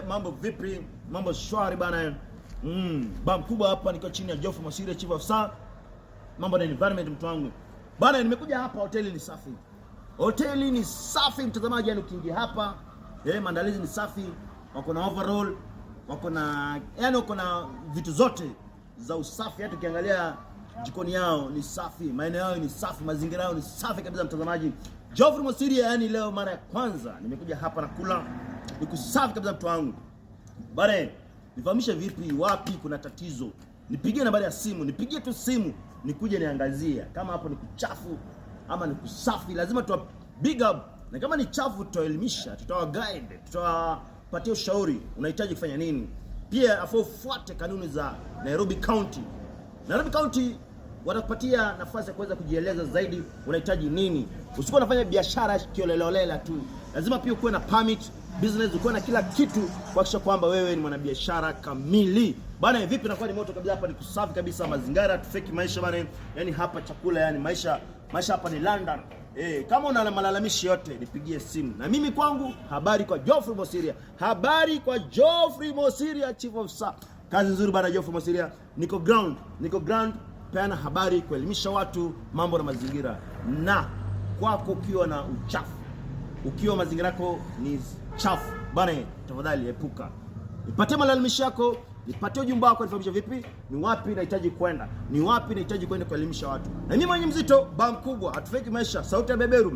Mambo vipi? Mambo shwari bana. Ba mkubwa hapa, niko chini ya Geoffrey Mosiria, Chief of Staff. Mambo na environment mtu wangu. Bana, nimekuja hapa, hoteli ni safi. Hoteli ni safi mtazamaji, yani ukiingia hapa, maandalizi ni safi. Wako na overall, wako na vitu zote za usafi. Hata ukiangalia jikoni yao ni safi, maeneo yao ni safi, mazingira yao ni safi kabisa mtazamaji. Geoffrey Mosiria, yani leo mara ya kwanza nimekuja hapa na kula. Ni kusafi kabisa mtu wangu. Bana, nifahamishe vipi, wapi kuna tatizo? Nipigie nambari ya simu, nipigie tu simu, nikuje niangazia kama hapo ni kuchafu ama ni kusafi. Lazima tuwa big up, na kama ni chafu tutaelimisha, tutawa guide, tutawapatia ushauri unahitaji kufanya nini. Pia afuate kanuni za Nairobi County. Nairobi County watakupatia nafasi ya kuweza kujieleza zaidi unahitaji nini. Usikuwa unafanya biashara kioleleolela tu. Lazima pia ukuwe na permit, business, ukuwe na kila kitu kuhakikisha kwamba wewe ni mwanabiashara kamili. Bana, vipi nakuwa ni moto kabisa hapa, ni kusafi kabisa, mazingira tufeki maisha bana. Yani hapa chakula, yani maisha hapa ni London. Kama una malalamishi yote nipigie simu. Na mimi kwangu habari kwa Geoffrey Mosiria. Habari kwa Geoffrey Mosiria, Chief of Staff. Kazi nzuri bana Geoffrey Mosiria. Niko ground peana habari, kuelimisha watu mambo na mazingira. Na kwako ukiwa na uchafu, ukiwa mazingira yako ni chafu bana, tafadhali epuka. Nipatie malalamishi yako, nipatie ujumbe wako, nifahamisha vipi, ni wapi nahitaji kwenda, ni wapi nahitaji kwenda kuelimisha watu. Na mimi mwenye mzito, ba mkubwa, atufeki maisha, sauti ya beberu.